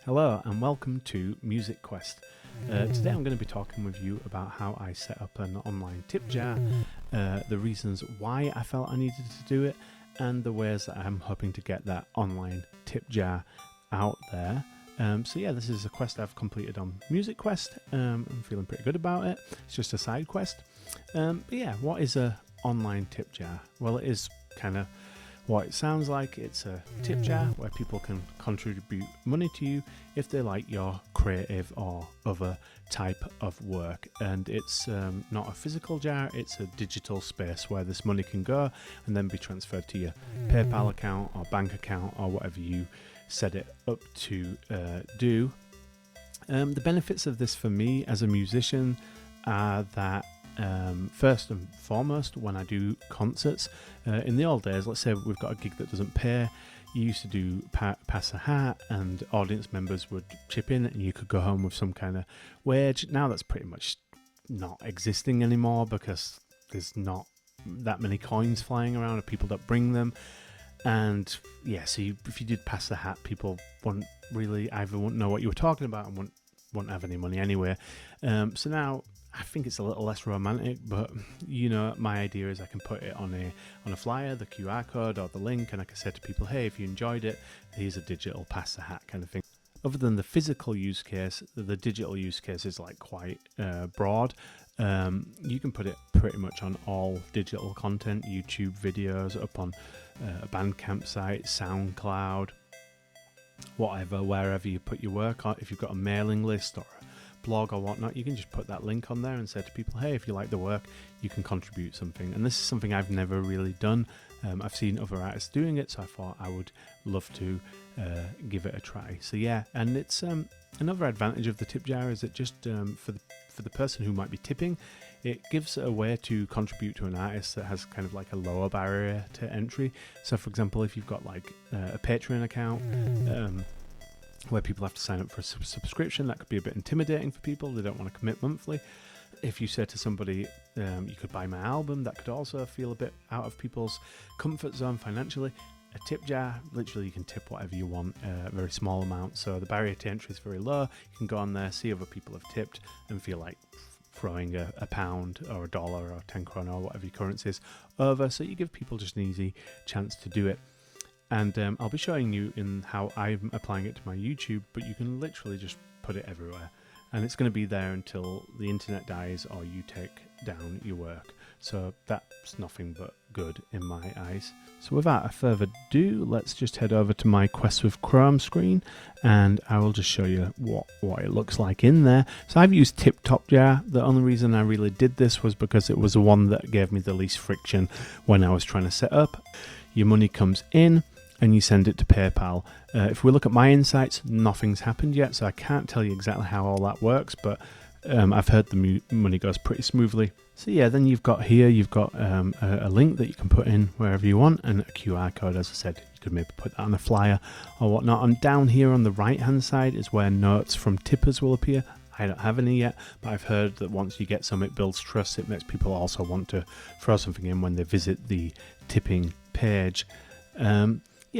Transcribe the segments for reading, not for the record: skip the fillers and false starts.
Hello and welcome to Music Quest. Today I'm going to be talking with you about how I set up an online tip jar, the reasons why I felt I needed to do it, and the ways that I'm hoping to get that online tip jar out there. This is a quest I've completed on Music Quest. I'm feeling pretty good about it. It's just a side quest. What is a online tip jar? Well, it is kind of what it sounds like. It's a tip jar where people can contribute money to you if they like your creative or other type of work. And it's not a physical jar, it's a digital space where this money can go and then be transferred to your PayPal account or bank account or whatever you set it up to do. The benefits of this for me as a musician are that first and foremost, when I do concerts, in the old days, let's say we've got a gig that doesn't pay, you used to do pass a hat and audience members would chip in and you could go home with some kind of wage. Now that's pretty much not existing anymore because there's not that many coins flying around and people don't bring them. And if you did pass the hat, people wouldn't know what you were talking about and wouldn't have any money anyway. So now I think it's a little less romantic, but my idea is I can put it on a flyer, the QR code or the link, and I can say to people, hey, if you enjoyed it, here's a digital pass the hat kind of thing. Other than the physical use case, the digital use case is like quite broad. You can put it pretty much on all digital content, YouTube videos, up on a Bandcamp site, SoundCloud, whatever, wherever you put your work on. If you've got a mailing list or a blog or whatnot, you can just put that link on there and say to people, hey, if you like the work, you can contribute something. And this is something I've never really done. I've seen other artists doing it, so I thought I would love to give it a try. So yeah, and it's another advantage of the tip jar is that just for the person who might be tipping, it gives a way to contribute to an artist that has kind of like a lower barrier to entry. So for example, if you've got like a Patreon account where people have to sign up for a subscription, that could be a bit intimidating for people. They don't want to commit monthly. If you say to somebody, you could buy my album, that could also feel a bit out of people's comfort zone financially. A tip jar, literally you can tip whatever you want, a very small amount, so the barrier to entry is very low. You can go on there, see other people have tipped and feel like throwing a pound or a dollar or 10 krona or whatever your currency is over, so you give people just an easy chance to do it. And I'll be showing you in how I'm applying it to my YouTube, but you can literally just put it everywhere. And it's going to be there until the internet dies or you take down your work. So that's nothing but good in my eyes. So without further ado, let's just head over to my Quest with Chrome screen and I will just show you what it looks like in there. So I've used TipTopJar. The only reason I really did this was because it was the one that gave me the least friction when I was trying to set up. Your money comes in and you send it to PayPal. If we look at my insights, nothing's happened yet, so I can't tell you exactly how all that works, but I've heard the money goes pretty smoothly. So yeah, then you've got a link that you can put in wherever you want, and a QR code, as I said. You could maybe put that on a flyer or whatnot. And down here on the right hand side is where notes from tippers will appear. I don't have any yet, but I've heard that once you get some, it builds trust. It makes people also want to throw something in when they visit the tipping page.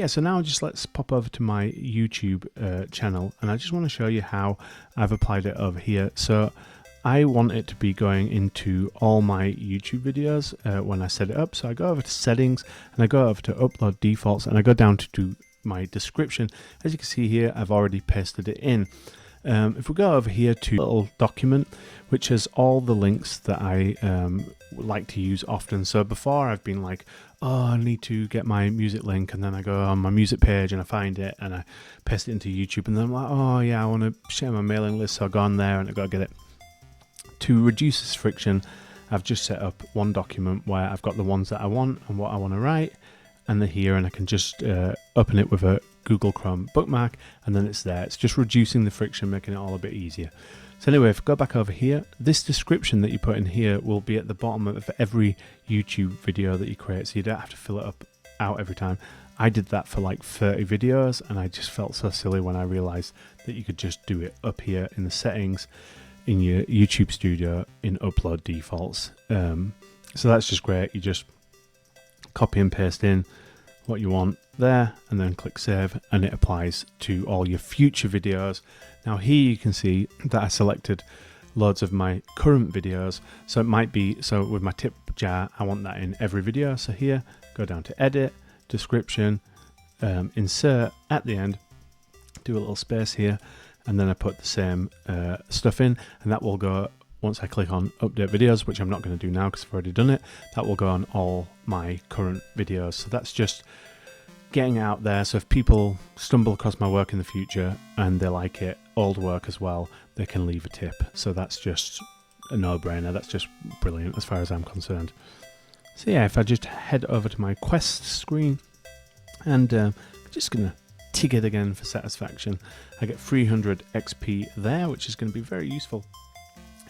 So now let's pop over to my YouTube channel, and I just want to show you how I've applied it over here. So I want it to be going into all my YouTube videos when I set it up. So I go over to settings and I go over to upload defaults and I go down to my description. As you can see here, I've already pasted it in. If we go over here to a little document, which has all the links that I like to use often. So before I've been like, oh, I need to get my music link, and then I go on my music page and I find it and I paste it into YouTube, and then I'm like, oh yeah, I want to share my mailing list, so I go on there and I go get it. To reduce this friction, I've just set up one document where I've got the ones that I want and what I want to write, and they're here, and I can just open it with a Google Chrome bookmark, and then it's there. It's just reducing the friction, making it all a bit easier. So anyway, if I go back over here, this description that you put in here will be at the bottom of every YouTube video that you create, so you don't have to fill it out every time. I did that for like 30 videos, and I just felt so silly when I realized that you could just do it up here in the settings in your YouTube studio in upload defaults. So that's just great. You just copy and paste in what you want there, and then click save, and it applies to all your future videos. Now here you can see that I selected loads of my current videos, so it might be, so with my tip jar I want that in every video. So here, go down to edit, description, insert at the end, do a little space here, and then I put the same stuff in, and that will go, once I click on update videos, which I'm not going to do now because I've already done it, that will go on all my current videos. So that's just getting it out there, so if people stumble across my work in the future and they like it, old work as well, they can leave a tip. So that's just a no-brainer. That's just brilliant as far as I'm concerned. So yeah, if I just head over to my quest screen, and just gonna tick it again for satisfaction, I get 300 XP there, which is going to be very useful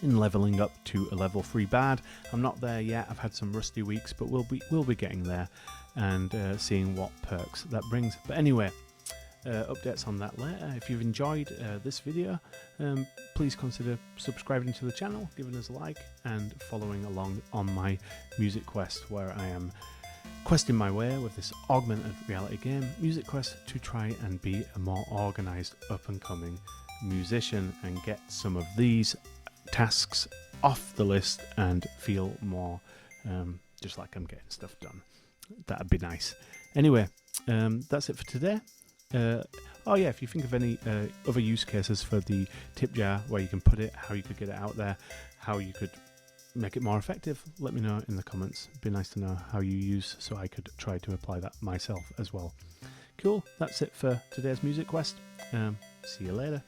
in leveling up to a level 3 bard. I'm not there yet, I've had some rusty weeks, but we'll be getting there, and seeing what perks that brings. But anyway, updates on that later. If you've enjoyed this video, please consider subscribing to the channel, giving us a like, and following along on my Music Quest, where I am questing my way with this augmented reality game, Music Quest, to try and be a more organised up and coming musician and get some of these tasks off the list and feel more just like I'm getting stuff done. That'd be nice. Anyway, that's it for today. Oh yeah, if you think of any other use cases for the tip jar, where you can put it, how you could get it out there, how you could make it more effective, let me know in the comments. It'd be nice to know how you use, so I could try to apply that myself as well. Cool, that's it for today's Music Quest. See you later.